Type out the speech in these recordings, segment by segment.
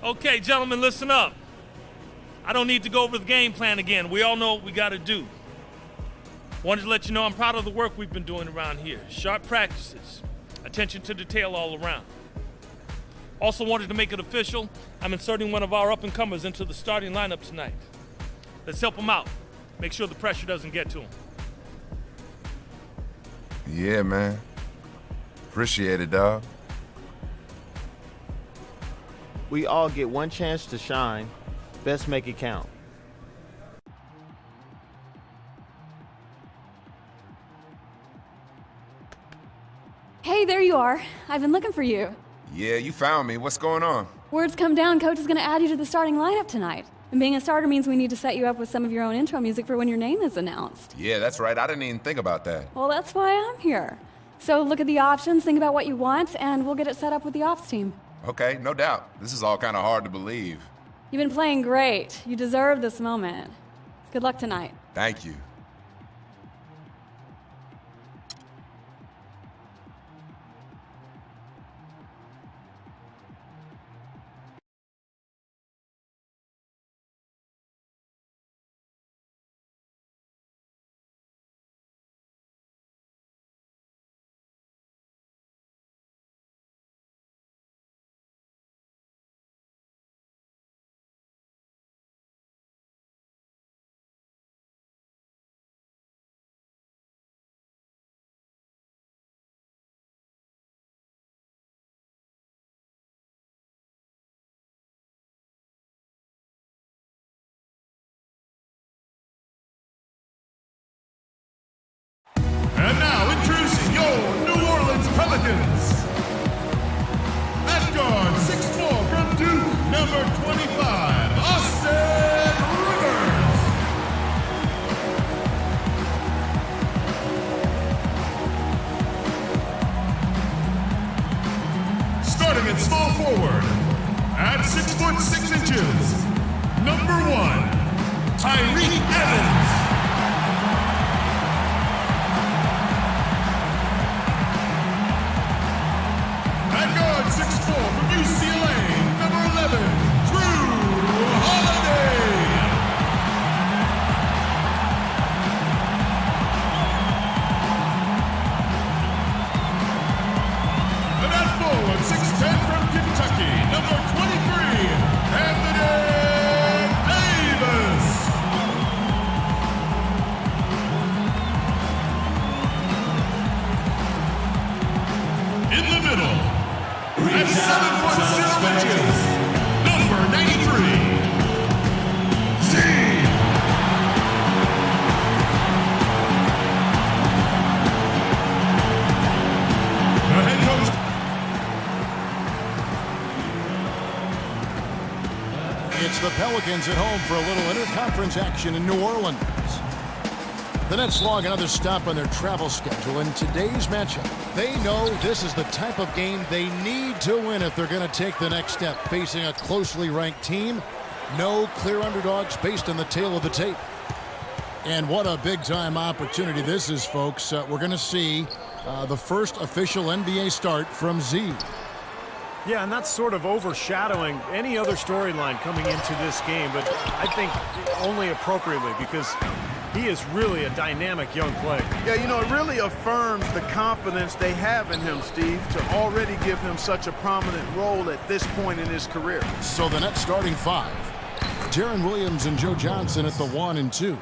Okay, gentlemen, listen up. I don't need to go over the game plan again. We all know what we got to do. Wanted to let you know I'm proud of the work we've been doing around here. Sharp practices, attention to detail all around. Also wanted to make it official. I'm inserting one of our up-and-comers into the starting lineup tonight. Let's help him out. Make sure the pressure doesn't get to him. Yeah, man. Appreciate it, dawg. We all get one chance to shine. Best make it count. Hey, there you are. I've been looking for you. Yeah, you found me. What's going on? Word's come down, Coach is gonna add you to the starting lineup tonight. And being a starter means we need to set you up with some of your own intro music for when your name is announced. Yeah, that's right. I didn't even think about that. Well, that's why I'm here. So look at the options, think about what you want, and we'll get it set up with the ops team. Okay, no doubt. This is all kind of hard to believe. You've been playing great. You deserve this moment. Good luck tonight. Thank you. And now, introducing your New Orleans Pelicans. At guard, 6'4" from Duke, number 25, Austin Rivers. Starting at small forward, at 6'6" number 1, Tyreke Evans. From UCLA, number 11, Drew Holiday. And at forward, 6'10" from Kentucky, number 23, Anthony Davis. In the middle, at 7'0", number 93, Z. The head coach. It's the Pelicans at home for a little interconference action in New Orleans. The Nets log another stop on their travel schedule in today's matchup. They know this is the type of game they need to win if they're going to take the next step, facing a closely ranked team. No clear underdogs based on the tail of the tape. And what a big-time opportunity this is, folks. We're going to see the first official NBA start from Z. Yeah, and that's sort of overshadowing any other storyline coming into this game, but I think only appropriately because he is really a dynamic young player. Yeah, you know, it really affirms the confidence they have in him, Steve, to already give him such a prominent role at this point in his career. So the Nets starting 5. Deron Williams and Joe Johnson at the 1 and 2.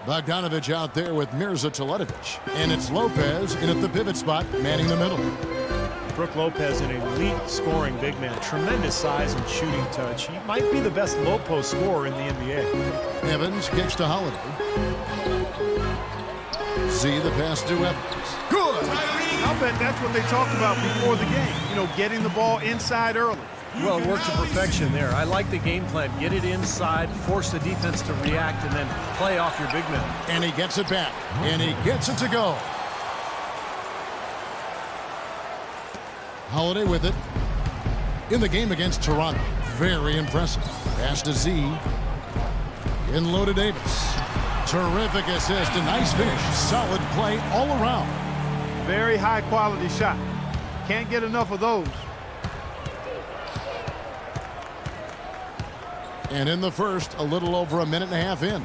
Bogdanovich out there with Mirza Teletovic. And it's Lopez in at the pivot spot, manning the middle. Brook Lopez, an elite scoring big man, tremendous size and shooting touch. He might be the best low post scorer in the NBA. Evans kicks to Holiday. Z the pass to Evans. Good! I'll bet that's what they talked about before the game. You know, getting the ball inside early. Well, it worked to perfection there. I like the game plan. Get it inside, force the defense to react, and then play off your big man. And he gets it back. And he gets it to go. Holiday with it. In the game against Toronto. Very impressive. Pass to Z. In low to Davis. Terrific assist. A nice finish. Solid play all around. Very high quality shot. Can't get enough of those. And in the first, a little over a minute and a half in.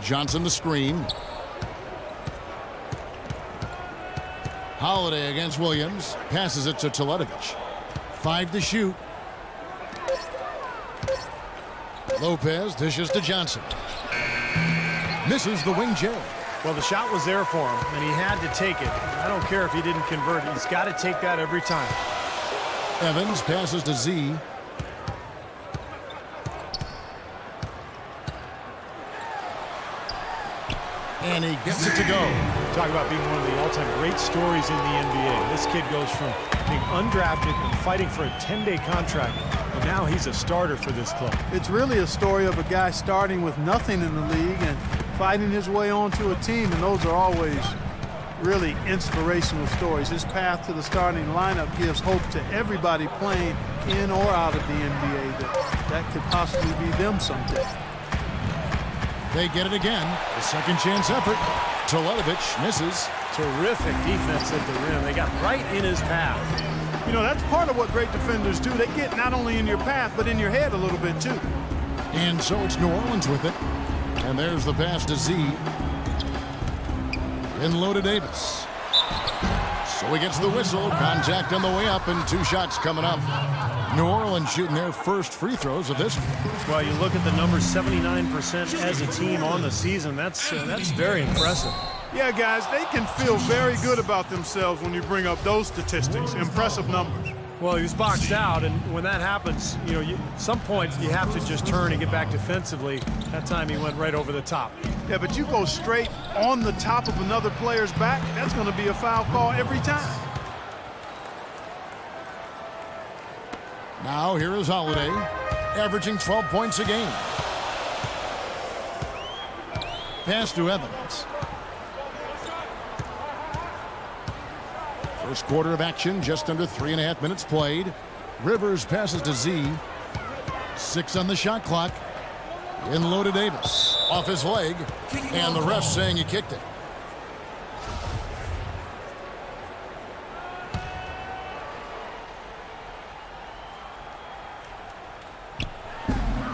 Johnson the screen. Holiday against Williams. Passes it to Teletovic. 5 to shoot. Lopez dishes to Johnson. Misses the wing J. Well, the shot was there for him, and he had to take it. I don't care if he didn't convert. He's got to take that every time. Evans passes to Z. And he gets it to go. Talk about being one of the all-time great stories in the NBA. This kid goes from being undrafted and fighting for a 10-day contract, and now he's a starter for this club. It's really a story of a guy starting with nothing in the league and fighting his way onto a team, and those are always really inspirational stories. His path to the starting lineup gives hope to everybody playing in or out of the NBA that could possibly be them someday. They get it again. A second chance effort. Teletovic misses. Terrific defense at the rim. They got right in his path. You know, that's part of what great defenders do. They get not only in your path, but in your head a little bit, too. And so it's New Orleans with it. And there's the pass to Z. In low to Davis. So he gets the whistle. Contact on the way up, and 2 shots coming up. New Orleans shooting their first free throws of this one. Well, you look at the numbers, 79% as a team on the season. That's very impressive. Yeah, guys, they can feel very good about themselves when you bring up those statistics. Impressive numbers. Well, he was boxed out, and when that happens, you know, some point you have to just turn and get back defensively. That time he went right over the top. Yeah, but you go straight on the top of another player's back, that's going to be a foul call every time. Now here is Holiday, averaging 12 points a game. Pass to Evans. First quarter of action, just under 3.5 minutes played. Rivers passes to Z. 6 on the shot clock. In low to Davis. Off his leg. And the ref saying he kicked it.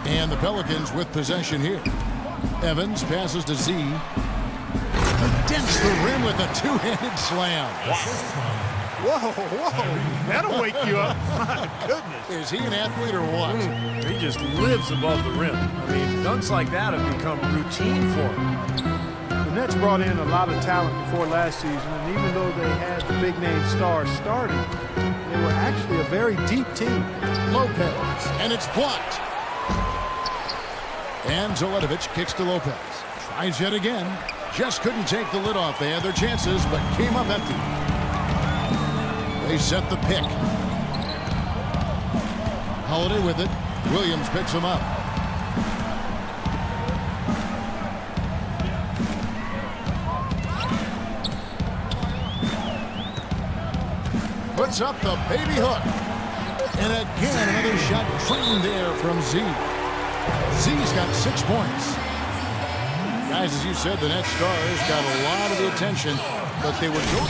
And the Pelicans with possession here. Evans passes to Z. Against the rim with a 2-handed slam. Whoa, that'll wake you up. My goodness. Is he an athlete or what? He just lives above the rim. I mean, dunks like that have become routine for him. The Nets brought in a lot of talent before last season, and even though they had the big-name stars starting, they were actually a very deep team. Lopez, and it's blocked. And Teletovic kicks to Lopez. Tries yet again. Just couldn't take the lid off. They had their chances, but came up empty. They set the pick. Holiday with it. Williams picks him up. Puts up the baby hook. And again, another shot trained there from Z. Z's got 6 points. Guys, as you said, the Nets stars got a lot of the attention, but they were good.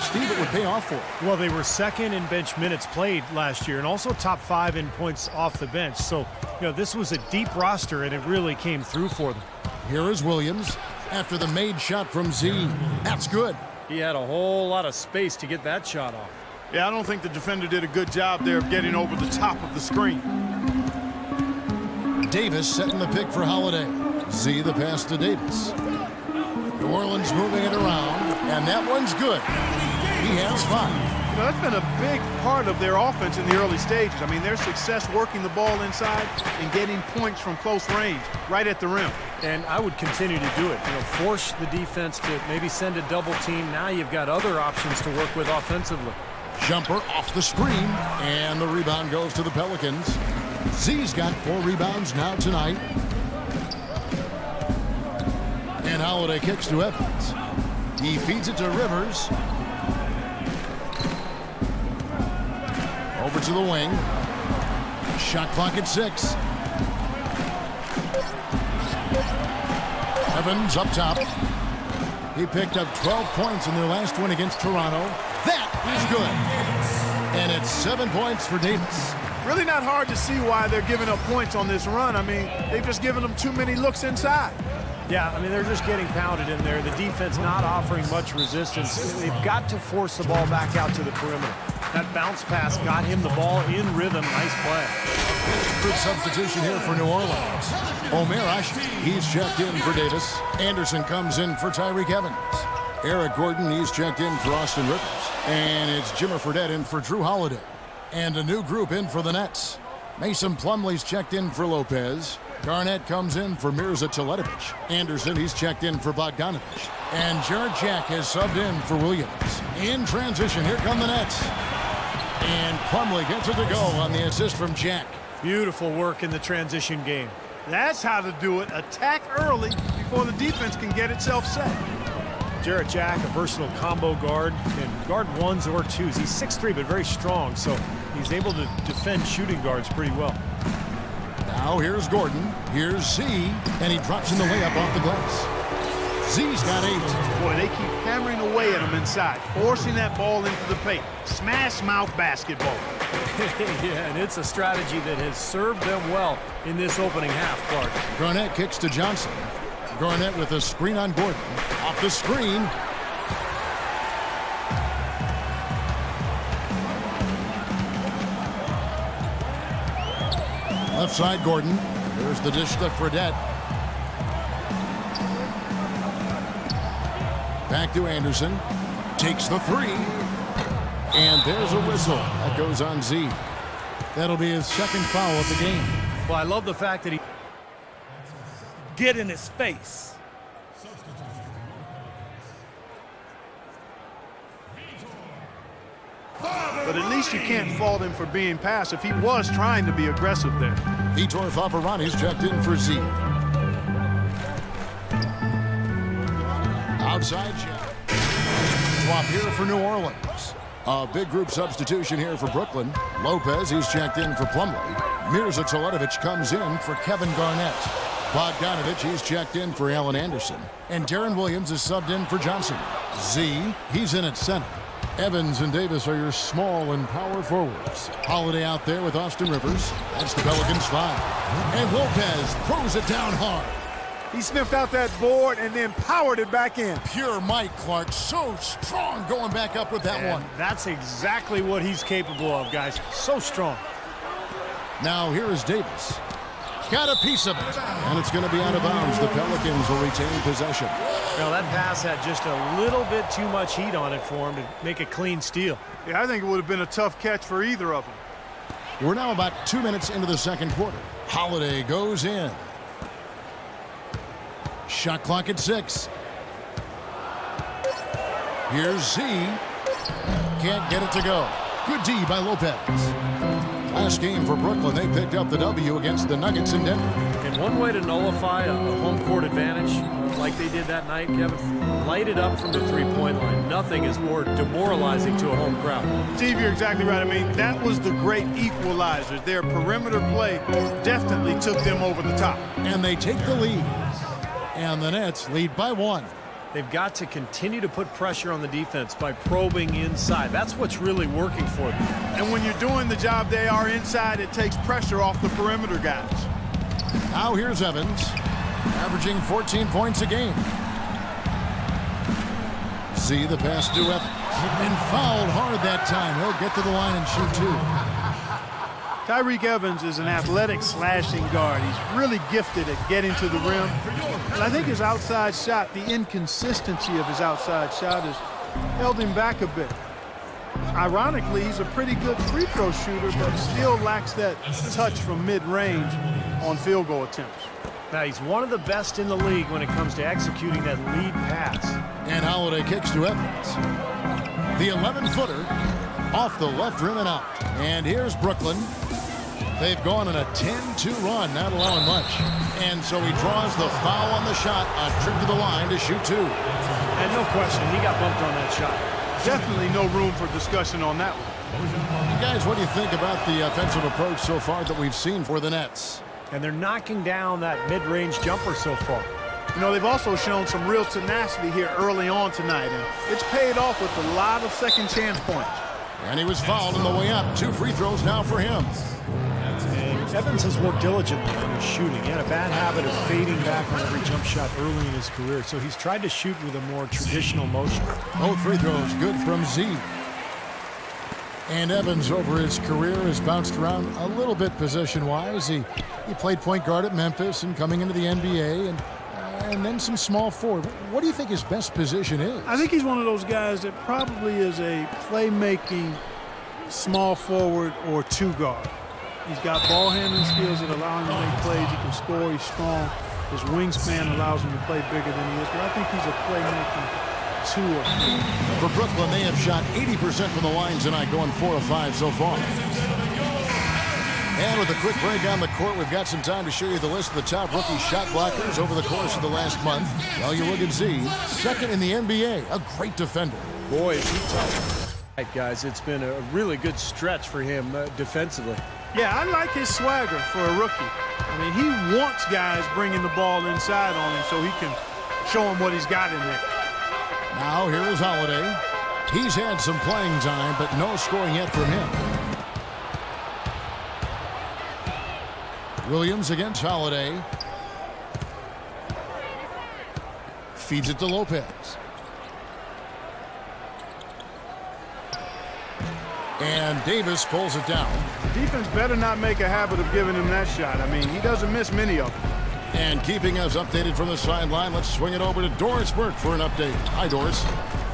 Steve, it would pay off for it. Well, they were second in bench minutes played last year and also top 5 in points off the bench. So, you know, this was a deep roster, and it really came through for them. Here is Williams after the made shot from Z. That's good. He had a whole lot of space to get that shot off. Yeah, I don't think the defender did a good job there of getting over the top of the screen. Davis setting the pick for Holiday. Z the pass to Davis. New Orleans moving it around, and that one's good. He has 5. You know, that's been a big part of their offense in the early stages. I mean, their success working the ball inside and getting points from close range, right at the rim. And I would continue to do it. You know, force the defense to maybe send a double team. Now you've got other options to work with offensively. Jumper off the screen, and the rebound goes to the Pelicans. Z's got 4 rebounds now tonight. And Holiday kicks to Evans. He feeds it to Rivers. Over to the wing. Shot clock at 6. Evans up top. He picked up 12 points in their last win against Toronto. That is good. And it's 7 points for Davis. Really not hard to see why they're giving up points on this run. I mean, they've just given them too many looks inside. Yeah, I mean, they're just getting pounded in there. The defense not offering much resistance. They've got to force the ball back out to the perimeter. That bounce pass got him the ball in rhythm. Nice play. Good substitution here for New Orleans. Omer Ashe, he's checked in for Davis. Anderson comes in for Tyreek Evans. Eric Gordon, he's checked in for Austin Rivers. And it's Jimmer Fredette in for Drew Holiday. And a new group in for the Nets. Mason Plumlee's checked in for Lopez. Garnett comes in for Mirza Teletovic. Anderson, he's checked in for Bogdanovich. And Jared Jack has subbed in for Williams. In transition, here come the Nets. And Plumlee gets it to go on the assist from Jack. Beautiful work in the transition game. That's how to do it. Attack early before the defense can get itself set. Jarrett Jack, a versatile combo guard, can guard ones or twos. He's 6'3", but very strong, so he's able to defend shooting guards pretty well. Now here's Gordon, here's Z, and he drops in the layup off the glass. Z's got 8. Boy, they keep hammering away at him inside, forcing that ball into the paint. Smash mouth basketball. Yeah, and it's a strategy that has served them well in this opening half, Clark. Garnett kicks to Johnson. Garnett with a screen on Gordon. Off the screen. Left side, Gordon. There's the dish to Fredette. Back to Anderson. Takes the 3. And there's a whistle. That goes on Z. That'll be his second foul of the game. Well, I love the fact that he... Get in his face. But at least you can't fault him for being passive. He was trying to be aggressive there. Vitor Favarani's checked in for Z. Outside check. Swap here for New Orleans. A big group substitution here for Brooklyn. Lopez, he's checked in for Plumlee. Mirza Teletovic comes in for Kevin Garnett. Bogdanovich, he's checked in for Allen Anderson. And Darren Williams is subbed in for Johnson. Z, he's in at center. Evans and Davis are your small and power forwards. Holiday out there with Austin Rivers. That's the Pelicans 5. And Lopez throws it down hard. He sniffed out that board and then powered it back in. Pure Mike Clark, so strong going back up with that one. That's exactly what he's capable of, guys. So strong. Now here is Davis. Got a piece of it. And it's going to be out of bounds. The Pelicans will retain possession. Now that pass had just a little bit too much heat on it for him to make a clean steal. Yeah, I think it would have been a tough catch for either of them. We're now about 2 minutes into the second quarter. Holiday goes in. Shot clock at 6. Here's Z. Can't get it to go. Good D by Lopez. Last game for Brooklyn, they picked up the W against the Nuggets in Denver. And one way to nullify a home court advantage, like they did that night, Kevin, light it up from the three-point line. Nothing is more demoralizing to a home crowd. Steve, you're exactly right. I mean, that was the great equalizer. Their perimeter play definitely took them over the top. And they take the lead. And the Nets lead by 1. They've got to continue to put pressure on the defense by probing inside. That's what's really working for them. And when you're doing the job they are inside, it takes pressure off the perimeter guys. Now here's Evans, averaging 14 points a game. Z, the pass to Evans. And fouled hard that time. He'll get to the line and shoot 2. Tyreek Evans is an athletic slashing guard. He's really gifted at getting to the rim. And I think his outside shot, the inconsistency of his outside shot has held him back a bit. Ironically, he's a pretty good free throw shooter, but still lacks that touch from mid-range on field goal attempts. Now, he's one of the best in the league when it comes to executing that lead pass. And Holiday kicks to Evans. The 11-footer off the left rim and out. And here's Brooklyn. They've gone on a 10-2 run, not allowing much. And so he draws the foul on the shot, a trip to the line to shoot 2. And no question, he got bumped on that shot. Definitely no room for discussion on that one. Guys, what do you think about the offensive approach so far that we've seen for the Nets? And they're knocking down that mid-range jumper so far. You know, they've also shown some real tenacity here early on tonight, and it's paid off with a lot of second chance points. And he was fouled on the way up. 2 free throws now for him. And Evans has worked diligently on his shooting. He had a bad habit of fading back on every jump shot early in his career, so he's tried to shoot with a more traditional motion. Both free throws good from Z. And Evans over his career has bounced around a little bit position-wise. He played point guard at Memphis and coming into the NBA and then some small forward. What do you think his best position is? I think he's one of those guys that probably is a playmaking small forward or 2 guard. He's got ball handling skills that allow him to make plays. He can score. He's strong. His wingspan allows him to play bigger than he is. But I think he's a playmaking 2 or 3. For Brooklyn, they have shot 80% from the line tonight, going 4 of 5 so far. And with a quick break on the court, we've got some time to show you the list of the top rookie shot blockers over the course of the last month. Well, you look at Z, second in the NBA, a great defender. Boy, is he tough. Right, guys, it's been a really good stretch for him defensively. Yeah, I like his swagger for a rookie. I mean, he wants guys bringing the ball inside on him so he can show him what he's got in there. Now, here is Holiday. He's had some playing time, but no scoring yet from him. Williams against Holiday. Feeds it to Lopez. And Davis pulls it down. The defense better not make a habit of giving him that shot. I mean, he doesn't miss many of them. And keeping us updated from the sideline, let's swing it over to Doris Burke for an update. Hi, Doris.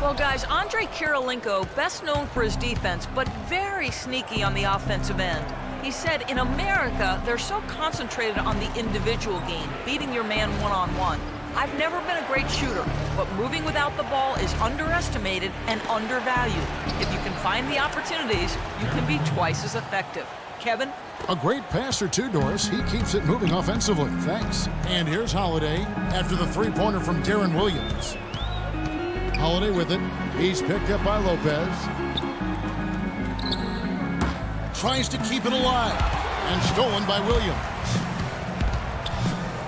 Well, guys, Andrei Kirilenko, best known for his defense, but very sneaky on the offensive end. He said, in America, they're so concentrated on the individual game, beating your man one-on-one. I've never been a great shooter, but moving without the ball is underestimated and undervalued. If you can find the opportunities, you can be twice as effective. Kevin? A great passer, too, Doris. He keeps it moving offensively. Thanks. And here's Holiday after the three-pointer from Darren Williams. Holiday with it. He's picked up by Lopez. Tries to keep it alive. And stolen by Williams.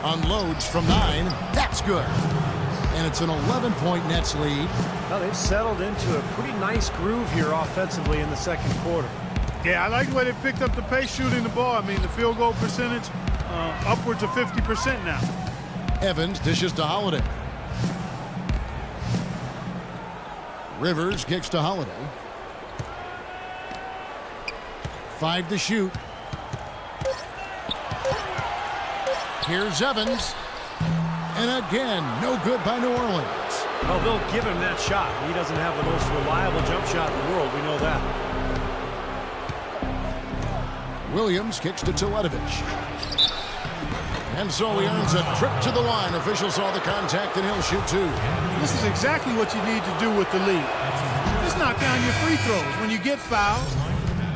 Unloads from 9. That's good. And it's an 11-point Nets lead. Well, they've settled into a pretty nice groove here offensively in the second quarter. Yeah, I like the way they picked up the pace shooting the ball. I mean, the field goal percentage, upwards of 50% now. Evans dishes to Holiday. Rivers kicks to Holiday. 5 to shoot. Here's Evans. And again, no good by New Orleans. Well, they'll give him that shot. He doesn't have the most reliable jump shot in the world. We know that. Williams kicks to Teletovic. And so he earns a trip to the line. Officials saw the contact, and he'll shoot 2. This is exactly what you need to do with the lead. Just knock down your free throws. When you get fouled,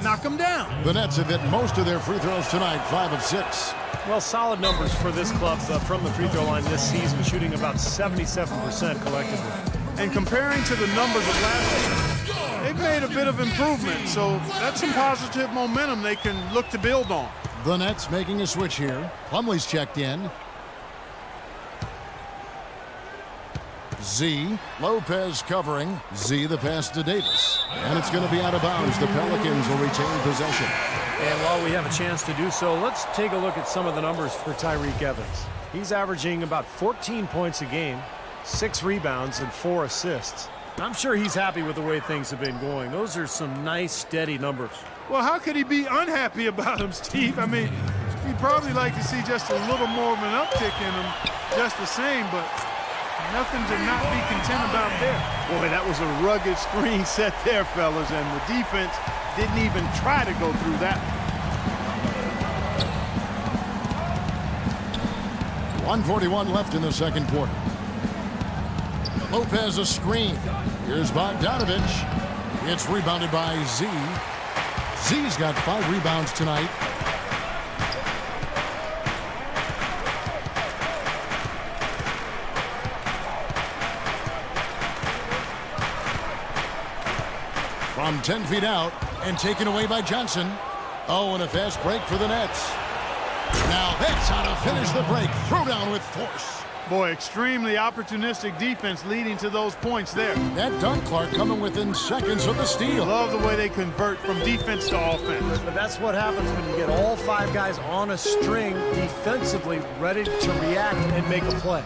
knock them down. The Nets have hit most of their free throws tonight, 5 of 6. Well, solid numbers for this club from the free throw line this season, shooting about 77% collectively. And comparing to the numbers of last year, they've made a bit of improvement, so that's some positive momentum they can look to build on. The Nets making a switch here. Plumlee's checked in. Z. Lopez covering. Z the pass to Davis. And it's going to be out of bounds. The Pelicans will retain possession. And while we have a chance to do so, let's take a look at some of the numbers for Tyreke Evans. He's averaging about 14 points a game, 6 rebounds, and 4 assists. I'm sure he's happy with the way things have been going. Those are some nice, steady numbers. Well, how could he be unhappy about him, Steve? I mean, he'd probably like to see just a little more of an uptick in him, just the same, but nothing to not be content about there. Boy, that was a rugged screen set there, fellas, and the defense didn't even try to go through that. 1:41 left in the second quarter. Lopez a screen. Here's Bogdanovic. It's rebounded by Z. Z's got 5 rebounds tonight. From 10 feet out and taken away by Johnson. Oh, and a fast break for the Nets. Now that's how to finish the break. Throw down with force. Boy, extremely opportunistic defense leading to those points there. That dunk, Clark, coming within seconds of the steal. Love the way they convert from defense to offense. But that's what happens when you get all 5 guys on a string defensively ready to react and make a play.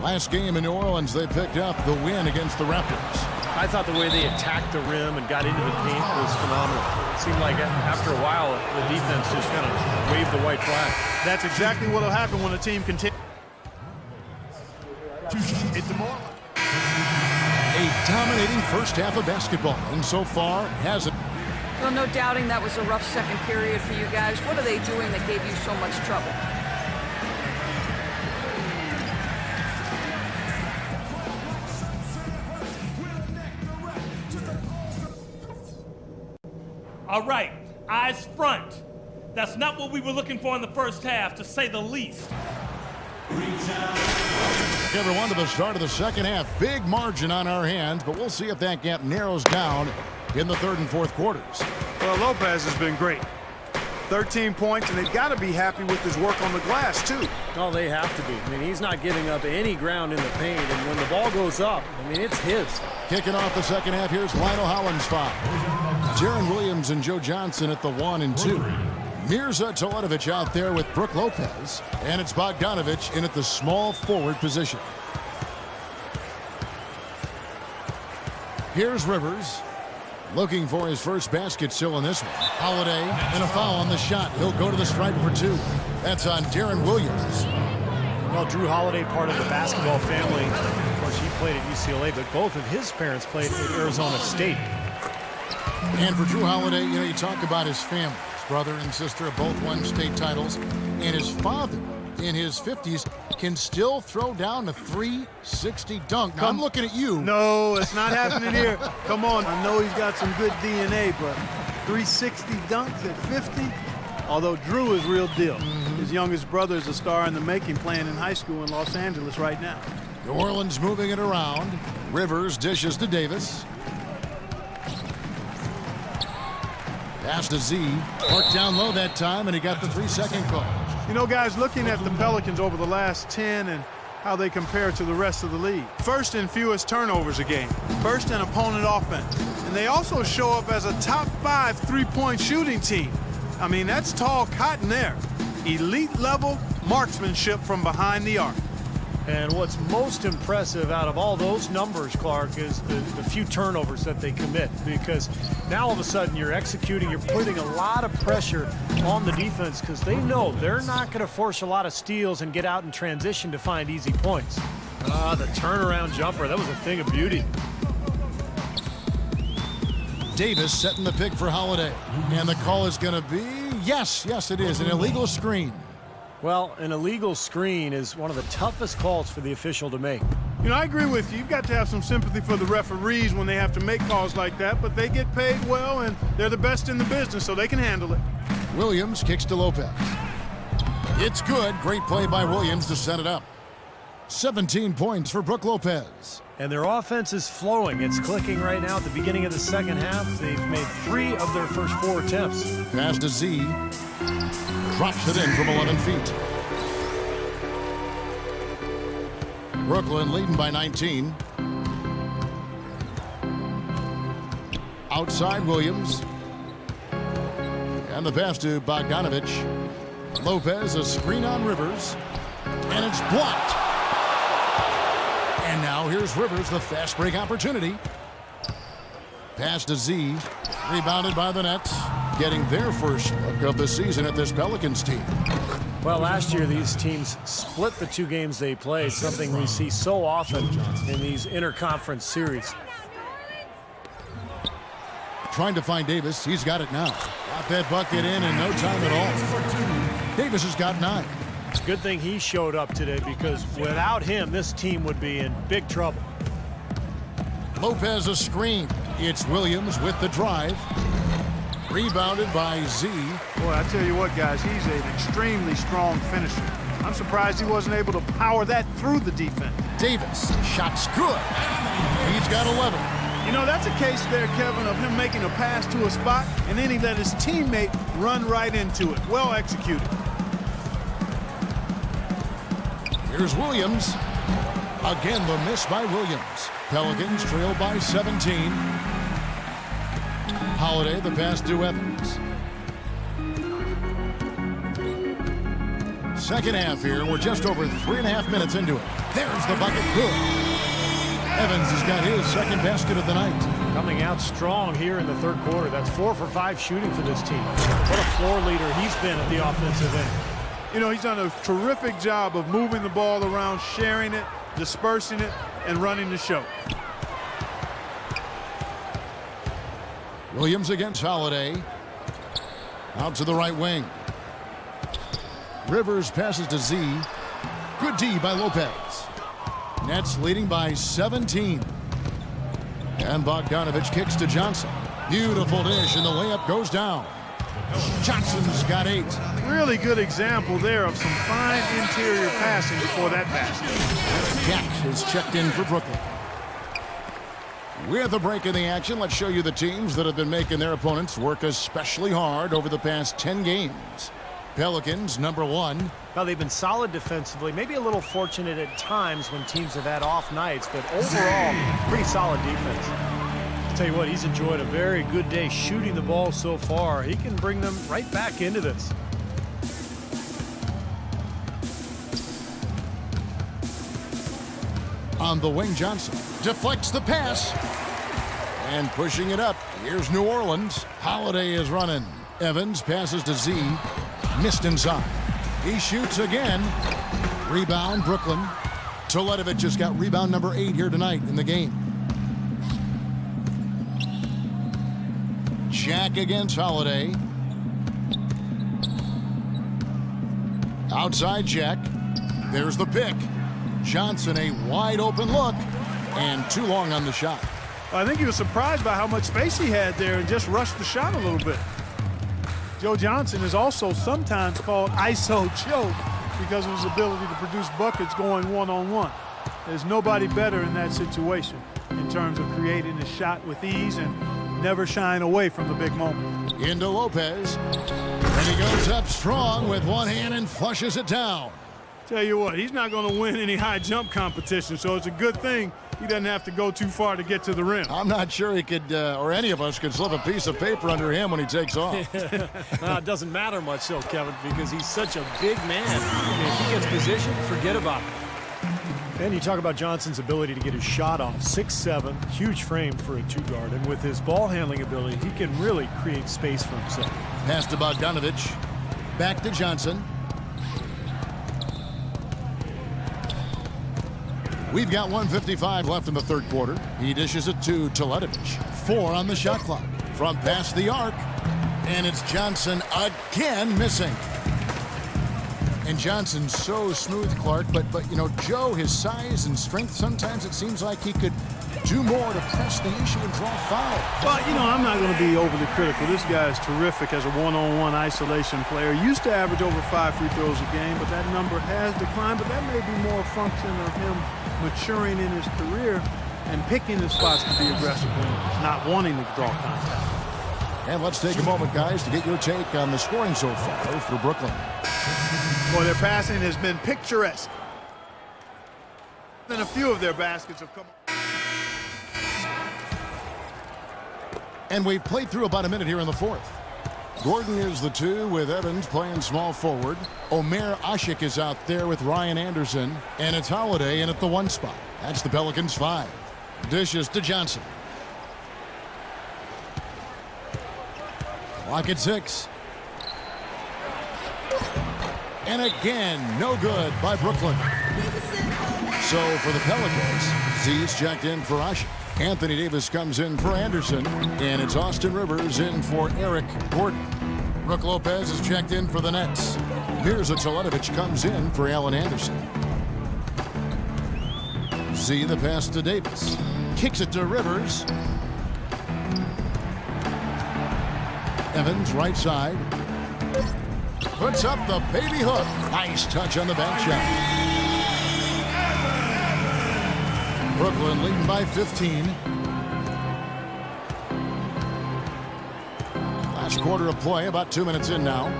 Last game in New Orleans, they picked up the win against the Raptors. I thought the way they attacked the rim and got into the paint was phenomenal. It seemed like after a while, the defense just kind of waved the white flag. That's exactly what will happen when a team continues. A dominating first half of basketball, and so far hasn't. Well, no doubting that was a rough second period for you guys. What are they doing that gave you so much trouble? All right, eyes front. That's not what we were looking for in the first half, to say the least. Everyone, to the start of the second half. Big margin on our hands, but we'll see if that gap narrows down in the third and fourth quarters. Well, Lopez has been great. 13 points, and they've got to be happy with his work on the glass, too. Oh, they have to be. I mean, he's not giving up any ground in the paint, and when the ball goes up, I mean, it's his. Kicking off the second half, here's Lionel Hollins' foul. Jaron Williams and Joe Johnson at the 1 and 2. Mirza Teletovic out there with Brook Lopez, and it's Bogdanovich in at the small forward position. Here's Rivers, looking for his first basket still in this one. Holiday and a foul on the shot. He'll go to the stripe for 2. That's on Darren Williams. Well, Drew Holiday, part of the basketball family. Of course, he played at UCLA, but both of his parents played at Arizona State. And for Drew Holiday, you know, you talk about his family. His brother and sister have both won state titles. And his father, in his 50s, can still throw down a 360 dunk. Now, I'm looking at you. No, it's not happening here. Come on. I know he's got some good DNA, but 360 dunks at 50? Although Drew is real deal. His youngest brother is a star in the making, playing in high school in Los Angeles right now. New Orleans moving it around. Rivers dishes to Davis. Pass to Z. Parked down low that time, and he got the 3-second call. You know, guys, looking at the Pelicans over the last 10 and how they compare to the rest of the league. First in fewest turnovers a game. First in opponent offense. And they also show up as a top 5 three-point shooting team. I mean, that's tall cotton there. Elite level marksmanship from behind the arc. And what's most impressive out of all those numbers, Clark, is the few turnovers that they commit, because now all of a sudden you're executing, you're putting a lot of pressure on the defense because they know they're not going to force a lot of steals and get out in transition to find easy points. The turnaround jumper, that was a thing of beauty. Davis setting the pick for Holiday. And the call is going to be, yes, it is, an illegal screen. Well, an illegal screen is one of the toughest calls for the official to make. You know, I agree with you. You've got to have some sympathy for the referees when they have to make calls like that, but they get paid well, and they're the best in the business, so they can handle it. Williams kicks to Lopez. It's good. Great play by Williams to set it up. 17 points for Brook Lopez. And their offense is flowing. It's clicking right now at the beginning of the second half. They've made 3 of their first 4 attempts. Pass to Z. Drops it in from 11 feet. Brooklyn leading by 19. Outside Williams. And the pass to Bogdanovich. Lopez, a screen on Rivers. And it's blocked. And now here's Rivers, the fast break opportunity. Pass to Z. Rebounded by the Nets. Getting their first look of the season at this Pelicans team. Well, last year these teams split the 2 games they played, something we see so often in these interconference series. Trying to find Davis. He's got it now. Got that bucket in no time at all. Davis has got 9. It's a good thing he showed up today, because without him, this team would be in big trouble. Lopez a screen. It's Williams with the drive. Rebounded by Z. Boy, I tell you what, guys, he's an extremely strong finisher. I'm surprised he wasn't able to power that through the defense. Davis, shot's good. He's got 11. You know, that's a case there, Kevin, of him making a pass to a spot, and then he let his teammate run right into it. Well executed. Here's Williams. Again, the miss by Williams. Pelicans trail by 17. Holiday, the pass to Evans. Second half here. We're just over 3.5 minutes into it. There's the bucket. Good. Evans has got his second basket of the night. Coming out strong here in the third quarter. That's 4 for 5 shooting for this team. What a floor leader he's been at the offensive end. You know, he's done a terrific job of moving the ball around, sharing it, dispersing it, and running the show. Williams against Holiday. Out to the right wing. Rivers passes to Z. Good D by Lopez. Nets leading by 17. And Bogdanovich kicks to Johnson. Beautiful dish, and the layup goes down. Johnson's got 8. Really good example there of some fine interior passing before that basket. Jack is checked in for Brooklyn. With a break in the action, let's show you the teams that have been making their opponents work especially hard over the past 10 games. Pelicans, number 1. Well, they've been solid defensively, maybe a little fortunate at times when teams have had off nights, but overall, pretty solid defense. I'll tell you what, he's enjoyed a very good day shooting the ball so far. He can bring them right back into this. On the wing, Johnson deflects the pass. And pushing it up, here's New Orleans. Holiday is running. Evans passes to Z. Missed inside. He shoots again. Rebound, Brooklyn. Teletovic just got rebound number 8 here tonight in the game. Jack against Holiday. Outside Jack. There's the pick. Johnson, a wide open look. And too long on the shot. I think he was surprised by how much space he had there and just rushed the shot a little bit. Joe Johnson is also sometimes called ISO Joe because of his ability to produce buckets going one-on-one. There's nobody better in that situation in terms of creating a shot with ease and never shying away from the big moment. Into Lopez. And he goes up strong with one hand and flushes it down. Tell you what, he's not going to win any high jump competition, so it's a good thing he doesn't have to go too far to get to the rim. I'm not sure he could, or any of us could slip a piece of paper under him when he takes off. It doesn't matter much, though, Kevin, because he's such a big man. I mean, if he gets positioned, forget about it. And you talk about Johnson's ability to get his shot off. 6'7", huge frame for a 2-guard. And with his ball handling ability, he can really create space for himself. Pass to Bogdanovich. Back to Johnson. We've got 1:55 left in the third quarter. He dishes it to Teletovic. 4 on the shot clock. From past the arc. And it's Johnson again missing. And Johnson's so smooth, Clark, but you know, Joe, his size and strength, sometimes it seems like he could do more to press the issue and draw foul. Well, you know, I'm not going to be overly critical. This guy is terrific as a one-on-one isolation player. Used to average over 5 free throws a game, but that number has declined. But that may be more a function of him maturing in his career and picking his spots to be aggressive and not wanting to draw contact. And let's take a moment, guys, to get your take on the scoring so far for Brooklyn. Boy, their passing has been picturesque. And a few of their baskets have come. And we've played through about a minute here in the fourth. Gordon is the 2 with Evans playing small forward. Omer Ashik is out there with Ryan Anderson. And it's Holiday in at the 1 spot. That's the Pelicans 5. Dishes to Johnson. Clock at 6. And again, no good by Brooklyn. So for the Pelicans, Z's checked in for Ashik. Anthony Davis comes in for Anderson, and it's Austin Rivers in for Eric Gordon. Brook Lopez is checked in for the Nets. Mirza Teletovic comes in for Allen Anderson. Z the pass to Davis. Kicks it to Rivers. Evans right side. Puts up the baby hook. Nice touch on the back shot. Brooklyn leading by 15. Last quarter of play, about 2 minutes in now.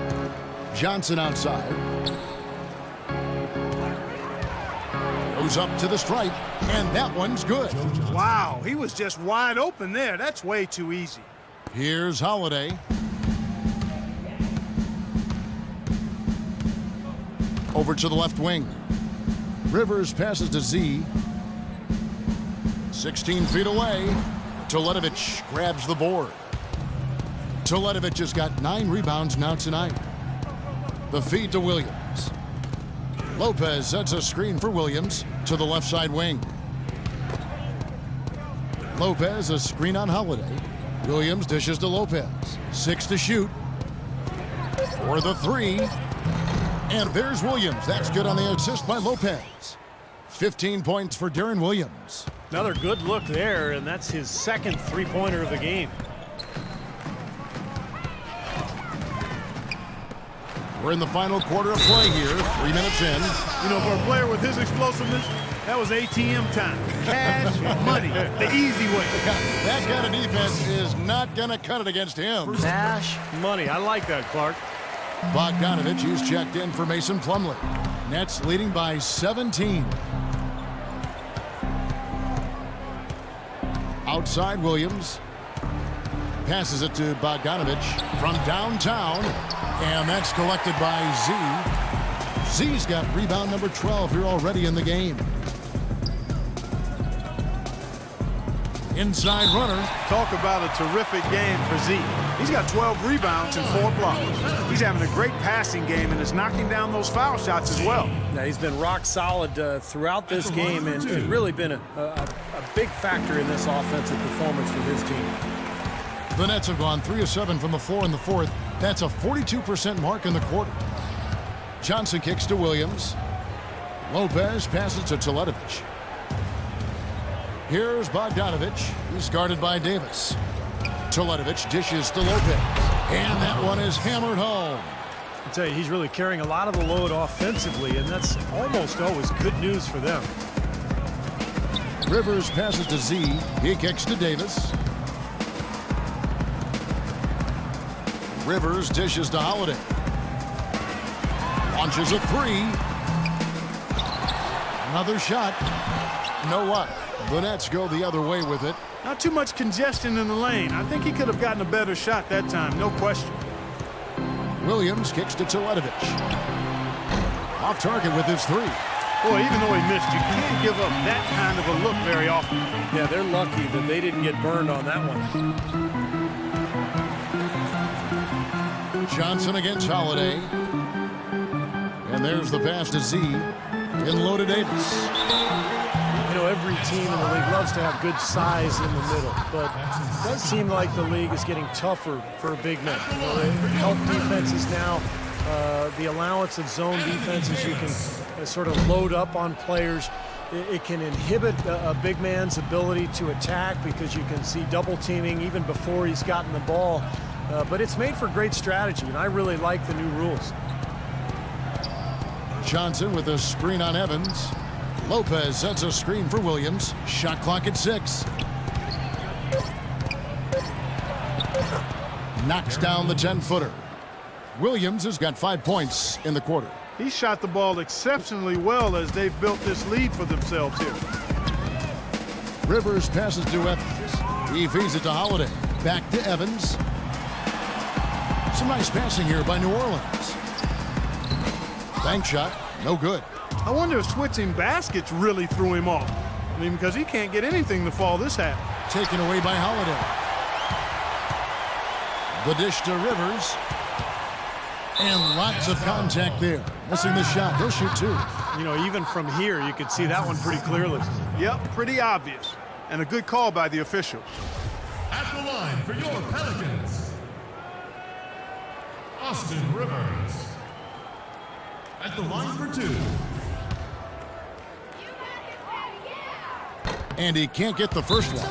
Johnson outside. Goes up to the stripe, and that one's good. Wow, he was just wide open there. That's way too easy. Here's Holiday. Over to the left wing. Rivers passes to Z. 16 feet away. Teletovic grabs the board. Teletovic has got 9 rebounds now tonight. The feed to Williams. Lopez sets a screen for Williams to the left side wing. Lopez a screen on Holiday. Williams dishes to Lopez. 6 to shoot. For the 3. And there's Williams. That's good on the assist by Lopez. 15 points for Darren Williams. Another good look there, and that's his second three-pointer of the game. We're in the final quarter of play here, 3 minutes in. You know, for a player with his explosiveness, that was ATM time. Cash, money, the easy way. That kind of defense is not going to cut it against him. Cash, money. I like that, Clark. Bogdanovich is checked in for Mason Plumlee. Nets leading by 17. Outside Williams. Passes it to Bogdanovich from downtown. And that's collected by Z. Z's got rebound number 12 here already in the game. Inside runner. Talk about a terrific game for Z. He's got 12 rebounds and 4 blocks. He's having a great passing game and is knocking down those foul shots as well. Now, he's been rock solid throughout this game and really been a big factor in this offensive performance for his team. The Nets have gone 3 of 7 from the floor in the fourth. That's a 42% mark in the quarter. Johnson kicks to Williams. Lopez passes to Teletovic. Here's Bogdanovich. He's guarded by Davis. Teletovic dishes to Lopez. And that one is hammered home. I tell you, he's really carrying a lot of the load offensively, and that's almost always good news for them. Rivers passes to Z. He kicks to Davis. Rivers dishes to Holiday. Launches a 3. Another shot. No luck. The Nets go the other way with it. Not too much congestion in the lane. I think he could have gotten a better shot that time, no question. Williams kicks to Teletovic. Off target with his 3. Boy, even though he missed, you can't give up that kind of a look very often. Yeah, they're lucky that they didn't get burned on that one. Johnson against Holiday. And there's the pass to Z. In low to Davis. You know, every team in the league loves to have good size in the middle, but it does seem like the league is getting tougher for big men. You know, they help defenses now. The allowance of zone defenses, you can sort of load up on players. It can inhibit a big man's ability to attack because you can see double teaming even before he's gotten the ball. But it's made for great strategy, and I really like the new rules. Johnson with a screen on Evans. Lopez sets a screen for Williams. Shot clock at 6. Knocks down the 10-footer. Williams has got 5 points in the quarter. He shot the ball exceptionally well as they've built this lead for themselves here. Rivers passes to Evans. He feeds it to Holiday. Back to Evans. Some nice passing here by New Orleans. Bank shot, no good. I wonder if switching baskets really threw him off. I mean, because he can't get anything to fall this half. Taken away by Holiday. The dish to Rivers. And lots of contact there. Missing the shot. He'll shoot 2. You know, even from here, you could see that one pretty clearly. Yep, pretty obvious. And a good call by the official. At the line for your Pelicans, Austin Rivers. At the line for 2. And he can't get the first one.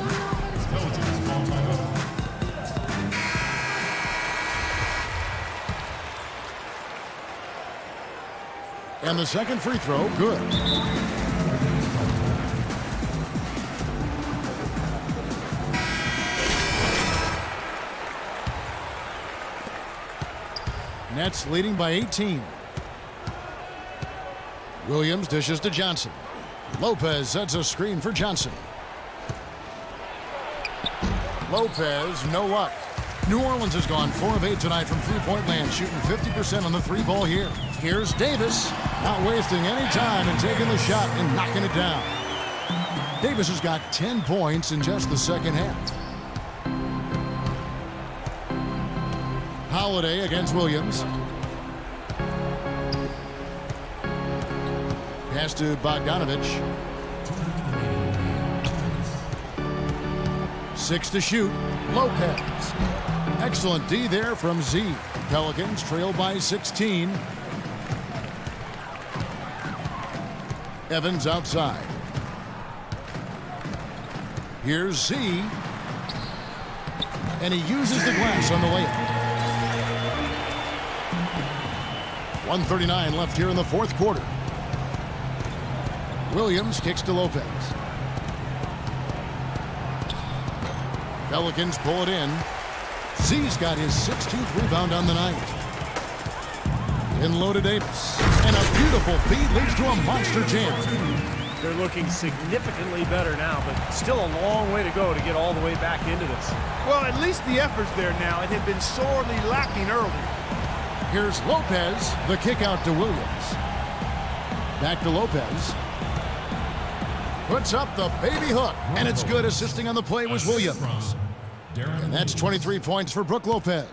And the second free throw, good. Nets leading by 18. Williams dishes to Johnson. Lopez sets a screen for Johnson. Lopez, no luck. New Orleans has gone 4 of 8 tonight from three-point land, shooting 50% on the three ball here. Here's Davis, not wasting any time and taking the shot and knocking it down. Davis has got 10 points in just the second half. Holiday against Williams. Pass to Bogdanovich. 6 to shoot. Lopez. Excellent D there from Z. Pelicans trail by 16. Evans outside. Here's Z. And he uses the glass on the layup. 1:39 left here in the fourth quarter. Williams kicks to Lopez. Pelicans pull it in. Z's got his 16th rebound on the night. In low to Davis. And a beautiful feed leads to a monster jam. They're looking significantly better now, but still a long way to go to get all the way back into this. Well, at least the effort's there now. It had been sorely lacking earlier. Here's Lopez. The kick out to Williams. Back to Lopez. Puts up the baby hook, and it's good. Assisting on the play was Williams. And that's 23 points for Brook Lopez.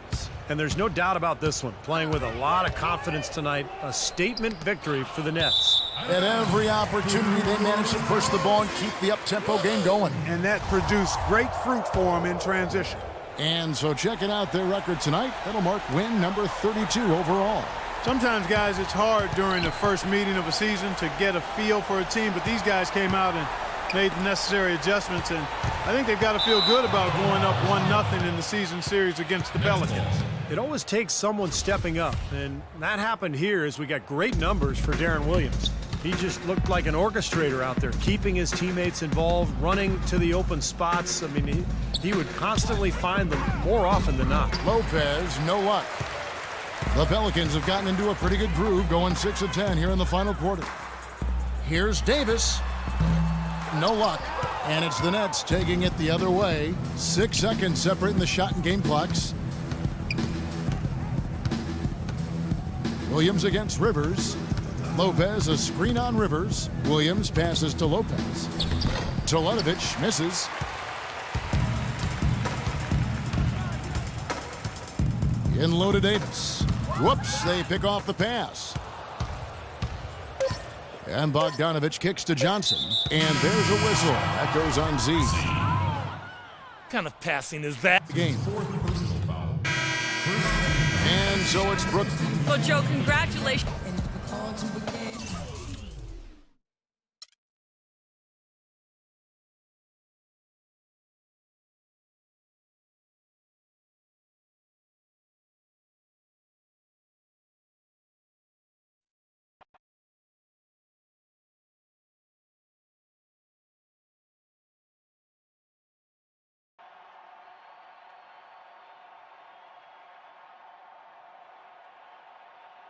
And there's no doubt about this one. Playing with a lot of confidence tonight. A statement victory for the Nets. At every opportunity, they managed to push the ball and keep the up-tempo game going. And that produced great fruit for them in transition. And so checking out their record tonight, that'll mark win number 32 overall. Sometimes, guys, it's hard during the first meeting of a season to get a feel for a team, but these guys came out and made the necessary adjustments, and I think they've got to feel good about going up 1-0 in the season series against the Pelicans. It always takes someone stepping up, and that happened here as we got great numbers for Deron Williams. He just looked like an orchestrator out there, keeping his teammates involved, running to the open spots. I mean, he would constantly find them more often than not. Lopez, no luck. The Pelicans have gotten into a pretty good groove, going 6 of 10 here in the final quarter. Here's Davis. No luck. And it's the Nets taking it the other way. 6 seconds separating the shot and game clocks. Williams against Rivers. Lopez, a screen on Rivers. Williams passes to Lopez. Teletovic misses. In low to Davis. Whoops, they pick off the pass. And Bogdanovich kicks to Johnson. And there's a whistle. That goes on Z. What kind of passing is that? The game. And so it's Brook. Well, Joe, congratulations.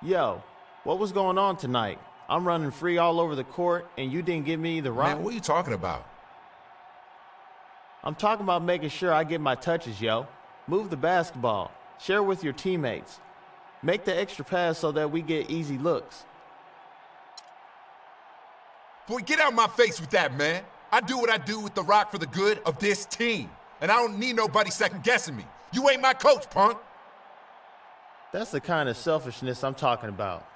Yo, what was going on tonight? I'm running free all over the court, and you didn't give me the rock? Man, what are you talking about? I'm talking about making sure I get my touches, yo. Move the basketball. Share with your teammates. Make the extra pass so that we get easy looks. Boy, get out my face with that, man. I do what I do with the rock for the good of this team. And I don't need nobody second-guessing me. You ain't my coach, punk. That's the kind of selfishness I'm talking about.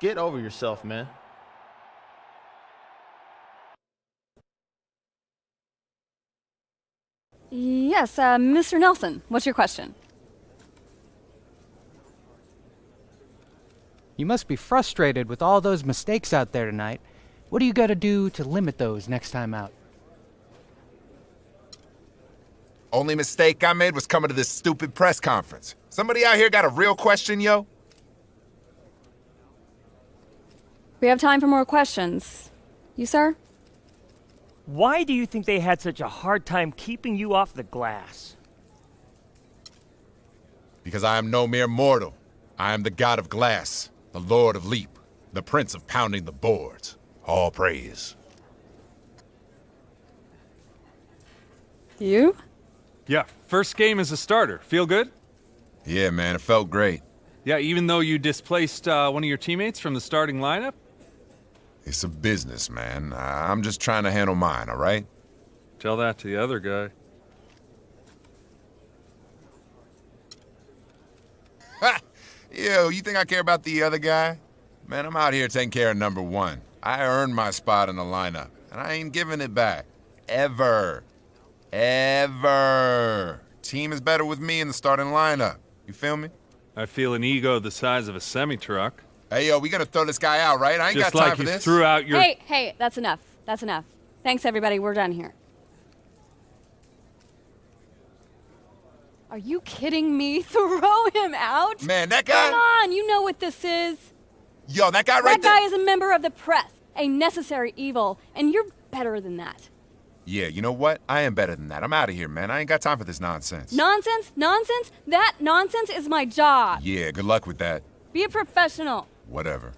Get over yourself, man. Yes, Mr. Nelson, what's your question? You must be frustrated with all those mistakes out there tonight. What do you got to do to limit those next time out? Only mistake I made was coming to this stupid press conference. Somebody out here got a real question, yo? We have time for more questions. You, sir? Why do you think they had such a hard time keeping you off the glass? Because I am no mere mortal. I am the god of glass, the lord of leap, the prince of pounding the boards. All praise. You? Yeah, first game as a starter. Feel good? Yeah, man, it felt great. Yeah, even though you displaced one of your teammates from the starting lineup? It's a business, man. I'm just trying to handle mine, all right? Tell that to the other guy. Ha! Yo, you think I care about the other guy? Man, I'm out here taking care of number one. I earned my spot in the lineup, and I ain't giving it back. Ever. Ever. Team is better with me in the starting lineup. You feel me? I feel an ego the size of a semi-truck. Hey, yo, we gotta throw this guy out, right? I ain't Just got time like for you this. threw out your... Hey, that's enough. That's enough. Thanks, everybody. We're done here. Are you kidding me? Throw him out? Man, that guy... Come on, you know what this is. Yo, that guy right That guy there... is a member of the press, a necessary evil, and you're better than that. Yeah, you know what? I am better than that. I'm out of here, man. I ain't got time for this nonsense. Nonsense? Nonsense? That nonsense is my job. Yeah, good luck with that. Be a professional. Whatever.